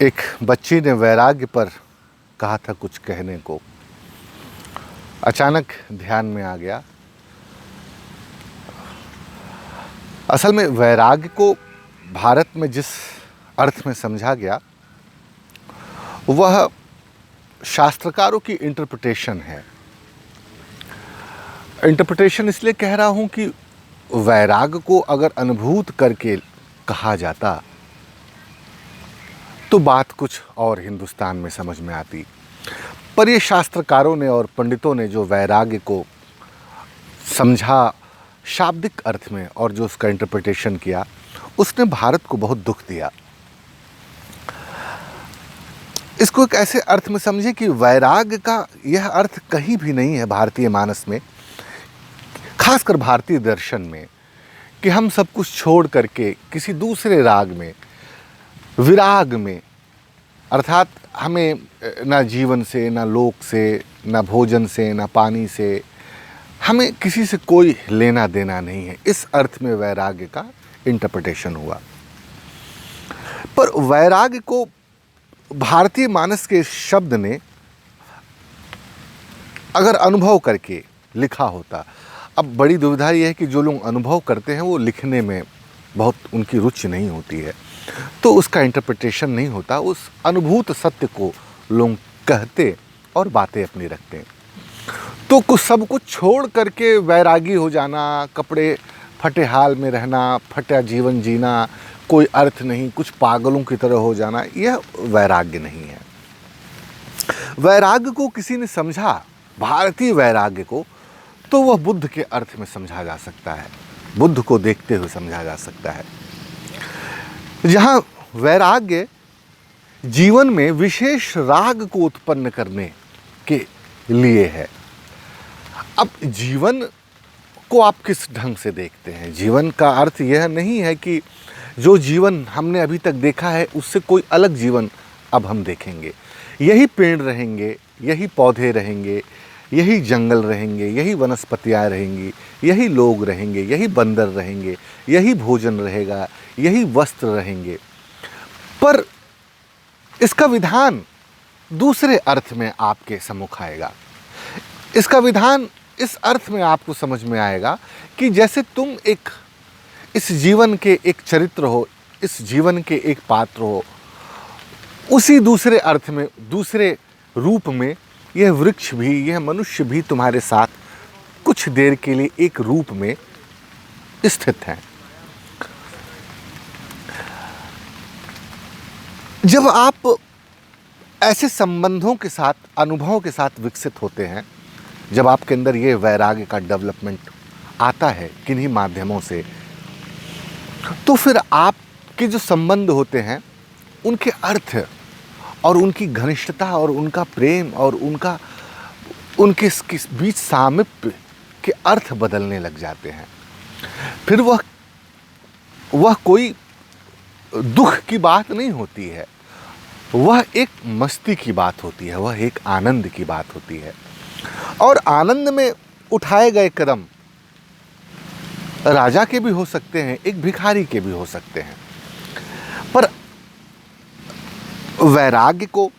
एक बच्ची ने वैराग्य पर कहा था कुछ कहने को। अचानक ध्यान में आ गया, असल में वैराग्य को भारत में जिस अर्थ में समझा गया वह शास्त्रकारों की इंटरप्रिटेशन है। इंटरप्रिटेशन इसलिए कह रहा हूँ कि वैराग्य को अगर अनुभूत करके कहा जाता तो बात कुछ और हिंदुस्तान में समझ में आती, पर ये शास्त्रकारों ने और पंडितों ने जो वैराग्य को समझा शाब्दिक अर्थ में और जो उसका इंटरप्रिटेशन किया, उसने भारत को बहुत दुख दिया। इसको एक ऐसे अर्थ में समझे कि वैराग्य का यह अर्थ कहीं भी नहीं है भारतीय मानस में, खासकर भारतीय दर्शन में, कि हम सब कुछ छोड़ करके किसी दूसरे राग में, विराग में, अर्थात हमें ना जीवन से, ना लोक से, ना भोजन से, ना पानी से, हमें किसी से कोई लेना देना नहीं है, इस अर्थ में वैराग्य का इंटरप्रिटेशन हुआ। पर वैराग्य को भारतीय मानस के शब्द ने अगर अनुभव करके लिखा होता, अब बड़ी दुविधा यह है कि जो लोग अनुभव करते हैं वो लिखने में बहुत उनकी रुचि नहीं होती है, तो उसका इंटरप्रिटेशन नहीं होता, उस अनुभूत सत्य को लोग कहते और बातें अपनी रखते हैं। तो कुछ सब कुछ छोड़ करके वैरागी हो जाना, कपड़े फटे हाल में रहना, फटा जीवन जीना, कोई अर्थ नहीं, कुछ पागलों की तरह हो जाना, यह वैराग्य नहीं है। वैराग्य को किसी ने समझा, भारतीय वैराग्य को, तो वह बुद्ध के अर्थ में समझा जा सकता है, बुद्ध को देखते हुए समझा जा सकता है, जहाँ वैराग्य जीवन में विशेष राग को उत्पन्न करने के लिए है। अब जीवन को आप किस ढंग से देखते हैं? जीवन का अर्थ यह नहीं है कि जो जीवन हमने अभी तक देखा है उससे कोई अलग जीवन अब हम देखेंगे। यही पेड़ रहेंगे, यही पौधे रहेंगे, यही जंगल रहेंगे, यही वनस्पतियाँ रहेंगी, यही लोग रहेंगे, यही बंदर रहेंगे, यही भोजन रहेगा, यही वस्त्र रहेंगे, पर इसका विधान दूसरे अर्थ में आपके सम्मुख आएगा। इसका विधान इस अर्थ में आपको समझ में आएगा कि जैसे तुम एक इस जीवन के एक चरित्र हो, इस जीवन के एक पात्र हो, उसी दूसरे अर्थ में, दूसरे रूप में यह वृक्ष भी, यह मनुष्य भी तुम्हारे साथ कुछ देर के लिए एक रूप में स्थित हैं। जब आप ऐसे संबंधों के साथ, अनुभवों के साथ विकसित होते हैं, जब आपके अंदर ये वैराग्य का डेवलपमेंट आता है किन्हीं माध्यमों से, तो फिर आपके जो संबंध होते हैं उनके अर्थ और उनकी घनिष्ठता और उनका प्रेम और उनके बीच सामीप्य के अर्थ बदलने लग जाते हैं। फिर वह कोई दुख की बात नहीं होती है, वह एक मस्ती की बात होती है, वह एक आनंद की बात होती है। और आनंद में उठाए गए कदम राजा के भी हो सकते हैं, एक भिखारी के भी हो सकते हैं, पर वैराग्य को,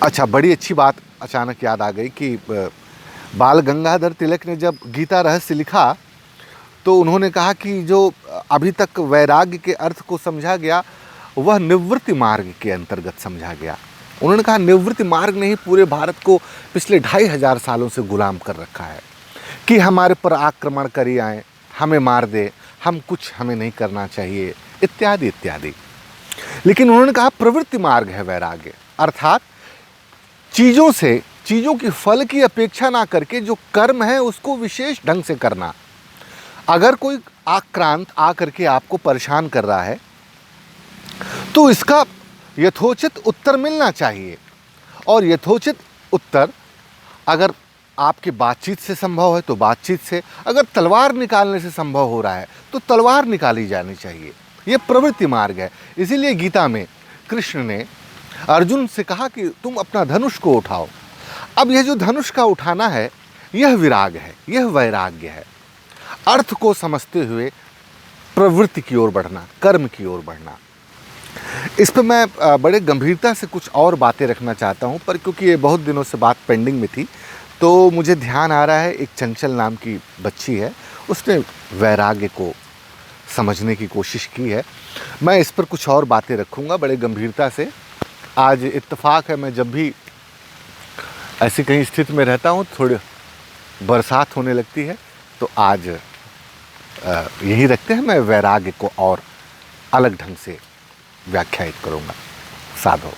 अच्छा बड़ी अच्छी बात अचानक याद आ गई कि बाल गंगाधर तिलक ने जब गीता रहस्य लिखा तो उन्होंने कहा कि जो अभी तक वैराग्य के अर्थ को समझा गया वह निवृत्ति मार्ग के अंतर्गत समझा गया। उन्होंने कहा निवृत्ति मार्ग ने ही पूरे भारत को पिछले 2500 सालों से गुलाम कर रखा है कि हमारे पर आक्रमण करी आए, हमें मार दे, हमें नहीं करना चाहिए, इत्यादि इत्यादि। लेकिन उन्होंने कहा प्रवृत्ति मार्ग है वैराग्य, अर्थात चीज़ों की फल की अपेक्षा ना करके जो कर्म है उसको विशेष ढंग से करना। अगर कोई आक्रांत आकर के आपको परेशान कर रहा है तो इसका यथोचित उत्तर मिलना चाहिए, और यथोचित उत्तर अगर आपकी बातचीत से संभव है तो बातचीत से, अगर तलवार निकालने से संभव हो रहा है तो तलवार निकाली जानी चाहिए। ये प्रवृत्ति मार्ग है। इसीलिए गीता में कृष्ण ने अर्जुन से कहा कि तुम अपना धनुष को उठाओ। अब यह जो धनुष का उठाना है यह विराग है, यह वैराग्य है। अर्थ को समझते हुए प्रवृत्ति की ओर बढ़ना, कर्म की ओर बढ़ना। इस पे मैं बड़े गंभीरता से कुछ और बातें रखना चाहता हूँ, पर क्योंकि ये बहुत दिनों से बात पेंडिंग में थी, तो मुझे ध्यान आ रहा है एक चंचल नाम की बच्ची है, उसने वैराग्य को समझने की कोशिश की है। मैं इस पर कुछ और बातें रखूँगा बड़े गंभीरता से। आज इत्तेफाक है, मैं जब भी ऐसी कहीं स्थिति में रहता हूँ, थोड़ी बरसात होने लगती है, तो आज यही रखते हैं, मैं वैराग्य को और अलग ढंग से व्याख्यायित करूँगा। साधो।